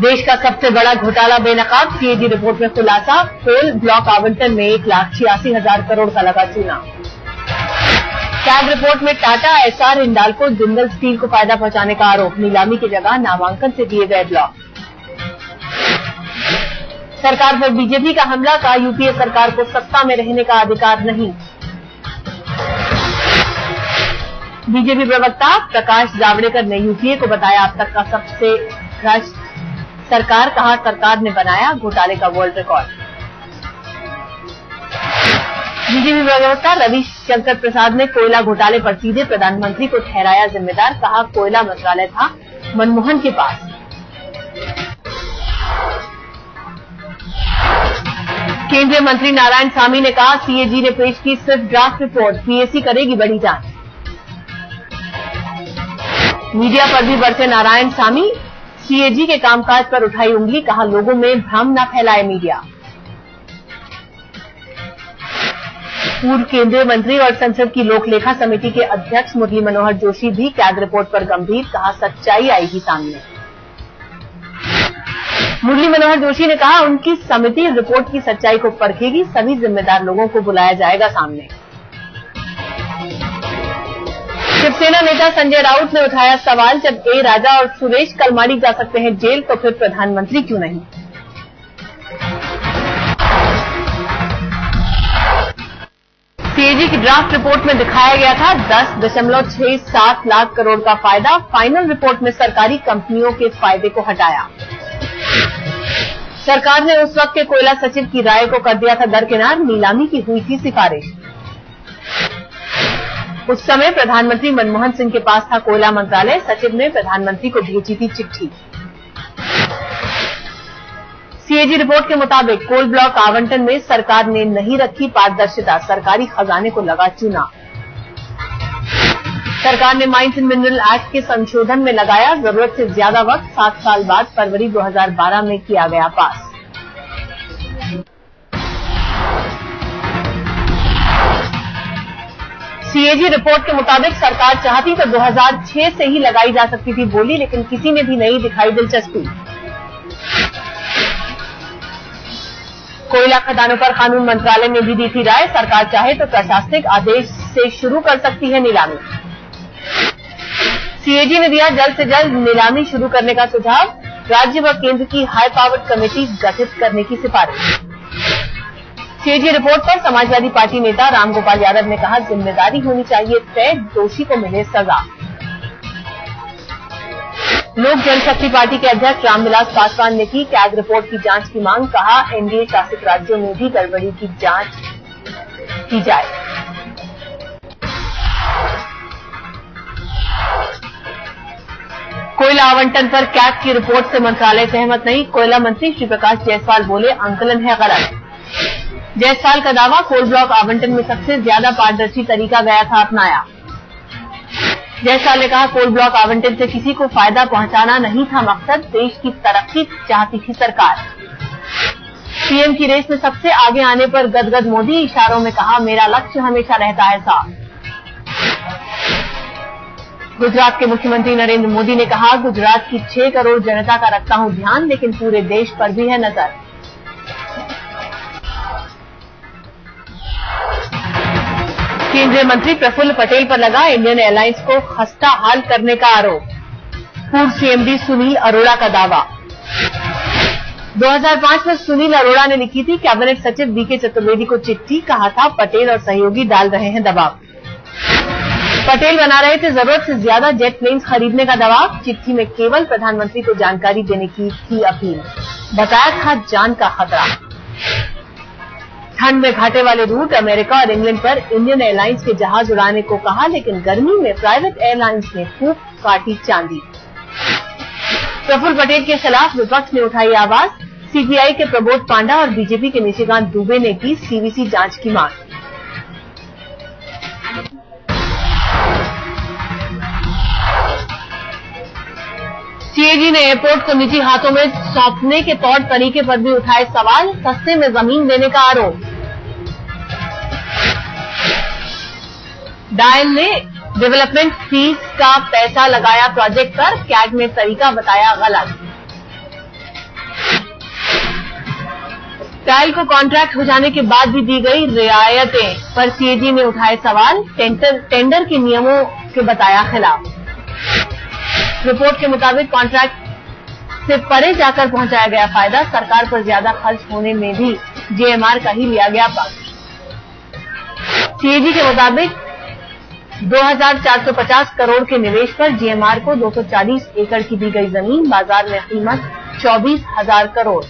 देश का सबसे बड़ा घोटाला बेनकाब, सीएजी रिपोर्ट में खुलासा। कोल ब्लॉक आवंटन में 1,86,000 करोड़ का लगा चूना। कैग रिपोर्ट में टाटा, एसआर, हिंडाल्को, जिंदल स्टील को फायदा पहुंचाने का आरोप। नीलामी की जगह नामांकन से दिए गए ब्लॉक। सरकार पर बीजेपी का हमला, का यूपीए सरकार को सत्ता में रहने का अधिकार नहीं। बीजेपी प्रवक्ता प्रकाश जावड़ेकर ने यूपीए को बताया अब तक का सबसे भ्रष्ट सरकार, कहा सरकार ने बनाया घोटाले का वर्ल्ड रिकॉर्ड। बीजेपी प्रवक्ता रविशंकर प्रसाद ने कोयला घोटाले पर सीधे प्रधानमंत्री को ठहराया जिम्मेदार, कहा कोयला मंत्रालय था मनमोहन के पास। केंद्रीय मंत्री नारायणसामी ने कहा सीएजी ने पेश की सिर्फ ड्राफ्ट रिपोर्ट, पीएसी करेगी बड़ी जांच। मीडिया पर भी बरसे नारायणसामी, सीएजी के कामकाज पर उठाई उंगली, कहा लोगों में भ्रम न फैलाए मीडिया। पूर्व केंद्रीय मंत्री और संसद की लोक लेखा समिति के अध्यक्ष मुरली मनोहर जोशी भी कैग रिपोर्ट पर गंभीर, कहा सच्चाई आएगी सामने। मुरली मनोहर जोशी ने कहा उनकी समिति रिपोर्ट की सच्चाई को परखेगी, सभी जिम्मेदार लोगों को बुलाया जाएगा सामने। शिवसेना नेता संजय राउत ने उठाया सवाल, जब ए राजा और सुरेश कलमाड़ी जा सकते हैं जेल तो फिर प्रधानमंत्री क्यों नहीं। सीएजी की ड्राफ्ट रिपोर्ट में दिखाया गया था 10.67 लाख करोड़ का फायदा, फाइनल रिपोर्ट में सरकारी कंपनियों के फायदे को हटाया। सरकार ने उस वक्त के कोयला सचिव की राय को कर दिया था दरकिनार, नीलामी की हुई थी सिफारिश। उस समय प्रधानमंत्री मनमोहन सिंह के पास था कोयला मंत्रालय, सचिव ने प्रधानमंत्री को भेजी थी चिट्ठी। सीएजी रिपोर्ट के मुताबिक कोल ब्लॉक आवंटन में सरकार ने नहीं रखी पारदर्शिता, सरकारी खजाने को लगा चूना। सरकार ने माइंस एंड मिनरल एक्ट के संशोधन में लगाया जरूरत से ज्यादा वक्त, 7 साल बाद फरवरी 2012 में किया गया पास। सीएजी रिपोर्ट के मुताबिक सरकार चाहती तो 2006 से ही लगाई जा सकती थी बोली, लेकिन किसी ने भी नहीं दिखाई दिलचस्पी। कोयला खदानों पर कानून मंत्रालय ने भी दी थी राय, सरकार चाहे तो प्रशासनिक आदेश से शुरू कर सकती है नीलामी। सीएजी ने दिया जल्द से जल्द नीलामी शुरू करने का सुझाव, राज्य व केंद्र की हाई पावर्ड कमेटी गठित करने की सिफारिश। सीएजी रिपोर्ट पर समाजवादी पार्टी नेता रामगोपाल यादव ने कहा जिम्मेदारी होनी चाहिए तय, दोषी को मिले सजा। लोक जनशक्ति पार्टी के अध्यक्ष रामविलास पासवान ने की कैग रिपोर्ट की जांच की मांग, कहा एनडीए शासित राज्यों में भी गड़बड़ी की जांच की जाए। कोयला आवंटन पर कैग की रिपोर्ट से मंत्रालय सहमत नहीं, कोयला मंत्री श्री प्रकाश जायसवाल बोले आंकलन है गलत। जायसवाल का दावा, कोल ब्लॉक आवंटन में सबसे ज्यादा पारदर्शी तरीका गया था अपनाया। जायसवाल ने कहा कोल ब्लॉक आवंटन से किसी को फायदा पहुंचाना नहीं था मकसद, देश की तरक्की चाहती थी सरकार। पीएम की रेस में सबसे आगे आने पर गदगद मोदी, इशारों में कहा मेरा लक्ष्य हमेशा रहता है साफ। गुजरात के मुख्यमंत्री नरेंद्र मोदी ने कहा गुजरात की 6 करोड़ जनता का रखता हूं ध्यान, लेकिन पूरे देश पर भी है नजर। केंद्रीय मंत्री प्रफुल्ल पटेल पर लगा इंडियन एयरलाइंस को खस्ता हाल करने का आरोप। पूर्व सीएमडी सुनील अरोड़ा का दावा। 2005 में सुनील अरोड़ा ने लिखी थी कैबिनेट सचिव बीके चतुर्वेदी को चिट्ठी, कहा था पटेल और सहयोगी डाल रहे हैं दबाव। पटेल बना रहे थे जरूरत से ज्यादा जेट प्लेन्स खरीदने का दबाव। चिट्ठी में केवल प्रधानमंत्री को जानकारी देने की थी अपील, बताया था जान का खतरा। ठंड में घाटे वाले रूट अमेरिका और इंग्लैंड पर इंडियन एयरलाइंस के जहाज उड़ाने को कहा, लेकिन गर्मी में प्राइवेट एयरलाइंस ने खूब काटी चांदी। प्रफुल्ल पटेल के खिलाफ विपक्ष ने उठाई आवाज, सीपीआई के प्रबोध पांडा और बीजेपी के निशिकांत दुबे ने की सीवीसी जांच की मांग। सीएजी ने एयरपोर्ट को निजी हाथों में सौंपने के तौर तरीके पर भी उठाए सवाल, सस्ते में जमीन देने का आरोप। डायल ने डेवलपमेंट फीस का पैसा लगाया प्रोजेक्ट पर, कैग ने तरीका बताया गलत। ट्रायल को कॉन्ट्रैक्ट हो जाने के बाद भी दी गई रियायतें पर सीएजी ने उठाए सवाल, टेंडर के नियमों के बताया खिलाफ। रिपोर्ट के मुताबिक कॉन्ट्रैक्ट से परे जाकर पहुंचाया गया फायदा, सरकार पर ज्यादा खर्च होने में भी जेएमआर का ही लिया गया पक्ष। सीएजी के मुताबिक 2450 करोड़ के निवेश पर जेएमआर को 240 एकड़ की दी गई जमीन, बाजार में कीमत 24,000 करोड़।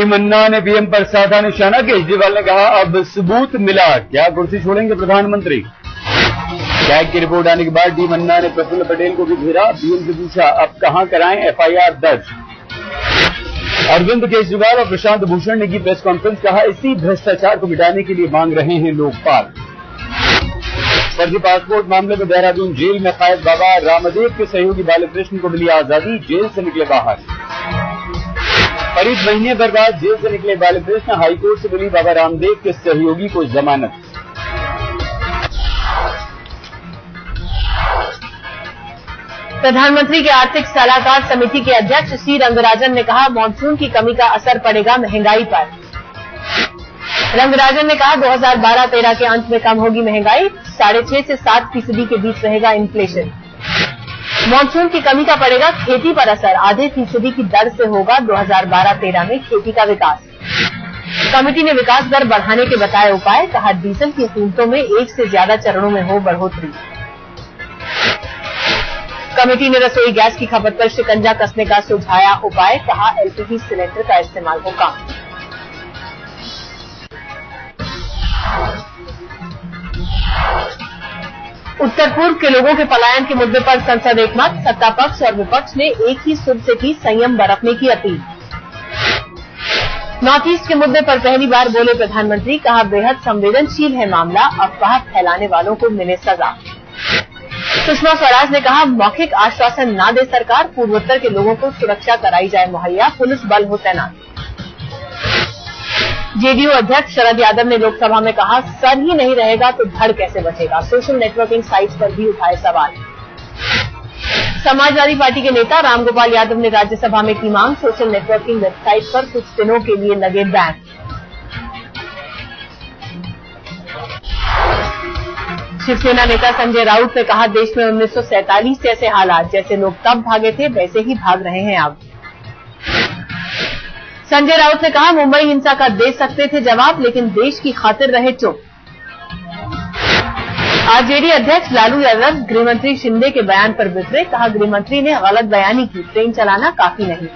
मन्ना ने पीएम पर साधा निशाना, केजरीवाल ने कहा अब सबूत मिला, क्या कुर्सी छोड़ेंगे प्रधानमंत्री। कैग की रिपोर्ट आने के बाद डी मन्ना ने प्रफुल्ल पटेल को भी घेरा, पीएम से पूछा अब कहां कराएं एफआईआर दर्ज। अरविंद केजरीवाल और प्रशांत भूषण ने की प्रेस कॉन्फ्रेंस, कहा इसी भ्रष्टाचार को मिटाने के लिए मांग रहे हैं लोकपाल। फर्जी पासपोर्ट मामले में देहरादून जेल में कैद बाबा रामदेव के सहयोगी बालकृष्ण को मिली आजादी, जेल से निकले बाहर। करीब महीने भर बाद जेल से निकले बालकृष्ण, हाईकोर्ट से मिली बाबा रामदेव के सहयोगी को जमानत। प्रधानमंत्री के आर्थिक सलाहकार समिति के अध्यक्ष सी रंगराजन ने कहा मानसून की कमी का असर पड़ेगा महंगाई पर। रंगराजन ने कहा 2012-13 के अंत में कम होगी महंगाई, 6.5 से 7% के बीच रहेगा इन्फ्लेशन। मानसून की कमी का पड़ेगा खेती पर असर, 0.5% की दर से होगा 2012-13 में खेती का विकास। कमेटी ने विकास दर बढ़ाने के बताए उपाय, कहा डीजल की कीमतों में 1 से ज्यादा चरणों में हो बढ़ोतरी। कमेटी ने रसोई गैस की खपत पर शिकंजा कसने का सुझाया उपाय, कहा एलपीजी सिलेंडर का इस्तेमाल हो कम। उत्तर पूर्व के लोगों के पलायन के मुद्दे पर संसद एकमत, सत्ता पक्ष और विपक्ष ने एक ही सुर से की संयम बरतने की अपील। नॉर्थ ईस्ट के मुद्दे पर पहली बार बोले प्रधानमंत्री, कहा बेहद संवेदनशील है मामला, अफवाह फैलाने वालों को मिले सजा। सुषमा स्वराज ने कहा मौखिक आश्वासन न दे सरकार, पूर्वोत्तर के लोगों को सुरक्षा कराई जाए मुहैया, पुलिस बल हो तैनात। जेडीयू अध्यक्ष शरद यादव ने लोकसभा में कहा सर ही नहीं रहेगा तो धड़ कैसे बचेगा, सोशल नेटवर्किंग साइट्स पर भी उठाए सवाल। समाजवादी पार्टी के नेता रामगोपाल यादव ने राज्यसभा में की मांग, सोशल नेटवर्किंग वेबसाइट पर कुछ दिनों के लिए लगे बैन। शिवसेना नेता संजय राउत ने कहा देश में 1947 जैसे हालात, जैसे लोग तब भागे थे वैसे ही भाग रहे हैं अब। संजय राउत ने कहा मुंबई हिंसा का दे सकते थे जवाब, लेकिन देश की खातिर रहे चुप। आरजेडी अध्यक्ष लालू यादव गृहमंत्री शिंदे के बयान पर बिफरे, कहा गृहमंत्री ने गलत बयानी की, ट्रेन चलाना काफी नहीं।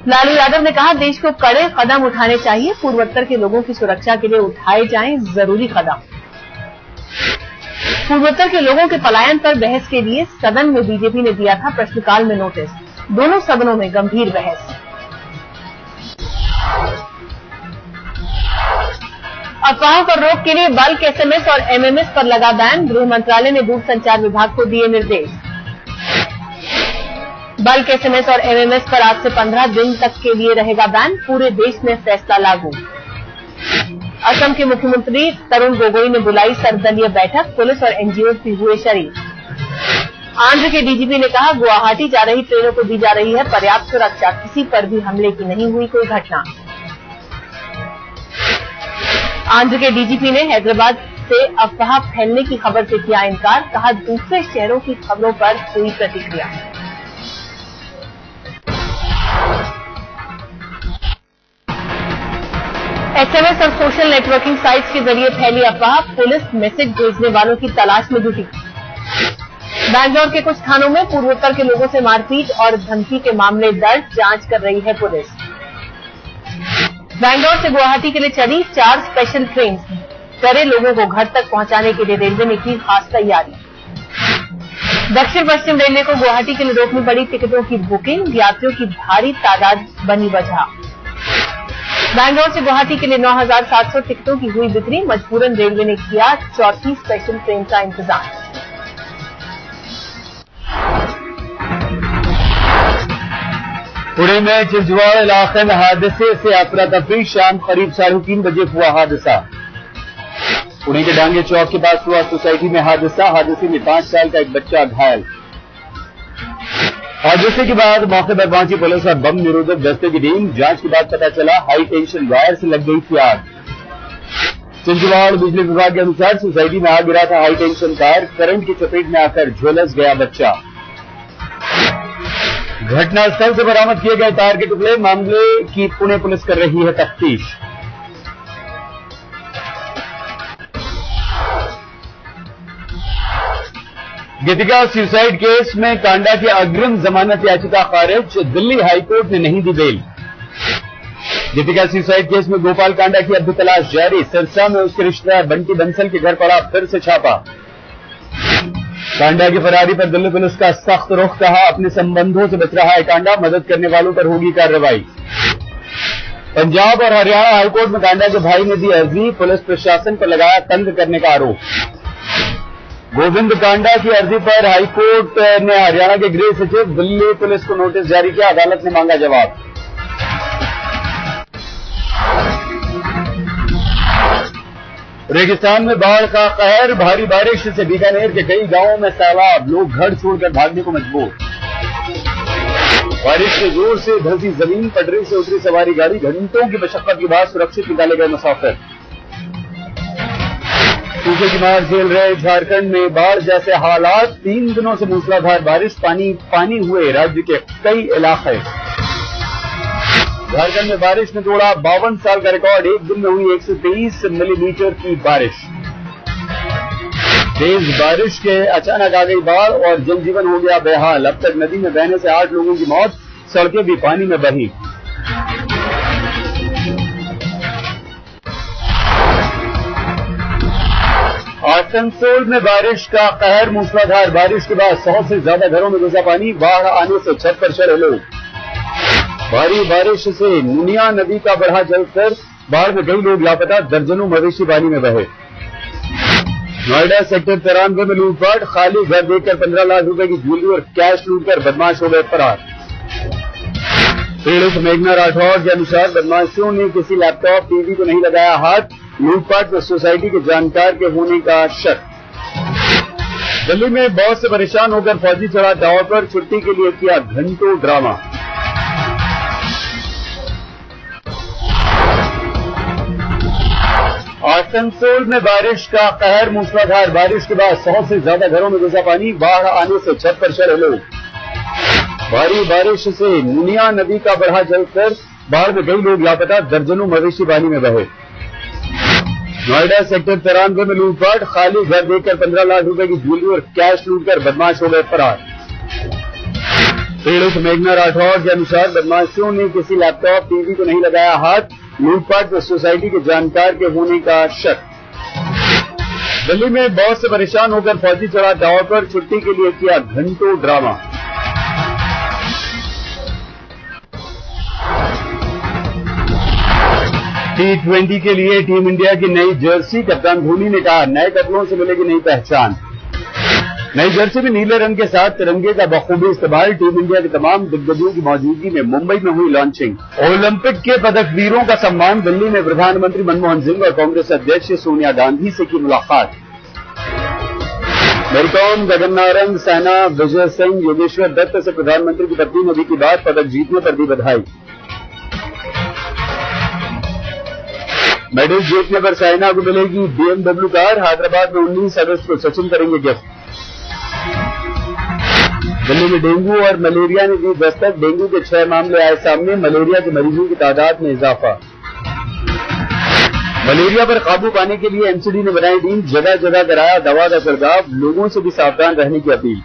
लालू यादव ने कहा देश को कड़े कदम उठाने चाहिए, पूर्वोत्तर के लोगों की सुरक्षा के लिए उठाए जाएं जरूरी कदम। पूर्वोत्तर के लोगों के पलायन पर बहस के लिए सदन में बीजेपी ने दिया था प्रश्नकाल में नोटिस, दोनों सदनों में गंभीर बहस। अफवाहों पर रोक के लिए बल्क एसएमएस और एमएमएस पर लगा बैन, गृह मंत्रालय ने दूरसंचार विभाग को दिए निर्देश। बल्क एसएमएस और एमएमएस पर आज से 15 दिन तक के लिए रहेगा बैन, पूरे देश में फैसला लागू। असम के मुख्यमंत्री तरुण गोगोई ने बुलाई सर्वदलीय बैठक, पुलिस और एनजीओ भी हुए शरीक। आंध्र के डीजीपी ने कहा गुवाहाटी जा रही ट्रेनों को दी जा रही है पर्याप्त सुरक्षा, किसी पर भी हमले की नहीं हुई कोई घटना। आंध्र के डीजीपी ने हैदराबाद से अफवाह फैलने की खबर से किया इनकार, कहा दूसरे शहरों की खबरों पर हुई प्रतिक्रिया। एसएमएस और सोशल नेटवर्किंग साइट्स के जरिए फैली अफवाह, पुलिस मैसेज भेजने वालों की तलाश में जुटी। बैंगलोर के कुछ थानों में पूर्वोत्तर के लोगों से मारपीट और धमकी के मामले दर्ज, जांच कर रही है पुलिस। बैंगलोर से गुवाहाटी के लिए चली 4 स्पेशल ट्रेन, करे लोगों को घर तक पहुंचाने के लिए रेलवे ने की खास तैयारी। दक्षिण पश्चिम रेलवे को गुवाहाटी के लिए रोकनी पड़ी टिकटों की बुकिंग, यात्रियों की भारी तादाद बनी वजह। बैंगलोर से गुवाहाटी के लिए 9,700 टिकटों की हुई बिक्री, मजबूरन रेलवे ने किया 34 स्पेशल ट्रेन का इंतजाम। पुणे में चिंचवाड़ इलाके में हादसे से अफरा तफरी, शाम करीब 3:30 बजे हुआ हादसा। पुणे के डांगे चौक के पास हुआ सोसाइटी में हादसे में 5 साल का एक बच्चा घायल। हादसे के बाद मौके पर पहुंची पुलिस और बम निरोधक दस्ते की टीम। जांच के बाद पता चला हाई टेंशन वायर से लग गई थी आग। चिंचवाड़ बिजली विभाग के अनुसार सोसाइटी में आग गिरा था हाई टेंशन तार। करंट की चपेट में आकर झुलस गया बच्चा। घटनास्थल से बरामद किए गए तार के टुकड़े। मामले की पुणे पुलिस कर रही है तफ्तीश। गीतिका सुसाइड केस में कांडा की अग्रिम जमानत याचिका खारिज। दिल्ली हाईकोर्ट ने नहीं दी बेल। गीतिका सुसाइड केस में गोपाल कांडा की अब भी तलाश जारी। सिरसा में उसके रिश्तेदार बंटी बंसल के घर पड़ा फिर से छापा। कांडा की फरारी पर दिल्ली पुलिस का सख्त रुख। कहा अपने संबंधों से बच रहा है कांडा, मदद करने वालों पर होगी कार्रवाई। पंजाब और हरियाणा हाईकोर्ट में कांडा के भाई ने दी अर्जी। पुलिस प्रशासन पर लगाया तंग करने का आरोप। गोविंद कांडा की अर्जी पर हाईकोर्ट ने हरियाणा के गृह सचिव दिल्ली पुलिस को नोटिस जारी किया। अदालत ने मांगा जवाब। रेगिस्तान में बाढ़ का कहर। भारी बारिश से बीकानेर के कई गांवों में सैलाब। लोग घर छोड़कर भागने को मजबूर। बारिश के जोर से धंसी जमीन। पटरी से उतरी सवारी गाड़ी। घंटों की मशक्कत के बाद सुरक्षित निकाले गए मुसाफिर। सूखे की मार झेल रहे झारखंड में बाढ़ जैसे हालात। 3 दिनों से मूसलाधार बारिश। पानी हुए राज्य के कई इलाके। झारखंड में बारिश ने तोड़ा 52 साल का रिकॉर्ड। एक दिन में हुई 123 मिलीमीटर की बारिश। तेज बारिश के अचानक आ गई बाढ़ और जनजीवन हो गया बेहाल। अब तक नदी में बहने से 8 लोगों की मौत। सड़कें भी पानी में बही। आसनसोल में बारिश का कहर। मूसलाधार बारिश के बाद 100 से ज्यादा घरों में घुसा पानी। बाढ़ आने से छत पर चढ़े लोग। भारी बारिश से नुनिया नदी का बढ़ा जलस्तर। बाढ़ में कई लोग लापता। दर्जनों मवेशी पानी में बहे। नोएडा सेक्टर 93 में लूटपाट। खाली घर देखकर 15 लाख रुपए की ज्वेलरी और कैश लूटकर बदमाश हो गए फरार। पीड़ित मेघना राठौर के अनुसार बदमाशों ने किसी लैपटॉप टीवी को नहीं लगाया हाथ। लूटपाट में सोसाइटी के जानकार के होने का शक। दिल्ली में बॉस से परेशान होकर फौजी चढ़ा टावर पर। छुट्टी के लिए किया घंटों ड्रामा। आसनसोल में बारिश का कहर। मूसलाधार बारिश के बाद 100 से ज्यादा घरों में घुसा पानी। बाढ़ आने से छत पर चढ़े लोग। भारी बारिश से नुनिया नदी का बढ़ा जलस्तर। बाढ़ में कई लोग लापता। दर्जनों मवेशी पानी में बहे। नोएडा सेक्टर 93 में लूटपाट। खाली घर देखकर 15 लाख रुपए की ज्वेलरी और कैश लूटकर बदमाश हो गए फरार। पीड़ित मेघना राठौर के अनुसार बदमाशों ने किसी लैपटॉप टीवी को नहीं लगाया हाथ। लूटपाट में सोसाइटी के जानकार के होने का शक। दिल्ली में बॉस से परेशान होकर फौजी चढ़ा टावर पर। छुट्टी के लिए किया घंटों ड्रामा। T20 के लिए टीम इंडिया की नई जर्सी। कप्तान धोनी ने कहा नए कपड़ों से मिलेगी नई पहचान। नई जर्सी में नीले रंग के साथ तिरंगे का बखूबी इस्तेमाल। टीम इंडिया के तमाम दिग्गजों की मौजूदगी में मुंबई में हुई लॉन्चिंग। ओलंपिक के पदक वीरों का सम्मान। दिल्ली में प्रधानमंत्री मनमोहन सिंह और कांग्रेस अध्यक्ष सोनिया गांधी से की मुलाकात। मैरीकॉम, गगन नारंग, सैना, विजय सिंह, योगेश्वर दत्त से प्रधानमंत्री की पत्नी मोदी की बात। पदक जीतने पर दी बधाई। मेडल जीतने पर साइना को मिलेगी BMW कार। हैदराबाद में 19 अगस्त को सचिन करेंगे गिफ्ट। दिल्ली में डेंगू और मलेरिया ने दी दस्तक। डेंगू के 6 मामले आए सामने। मलेरिया के मरीजों की तादाद में इजाफा। मलेरिया पर काबू पाने के लिए MCD ने बनाई टीम। जगह जगह कराया दवा का छिड़काव। लोगों से भी सावधान रहने की अपील।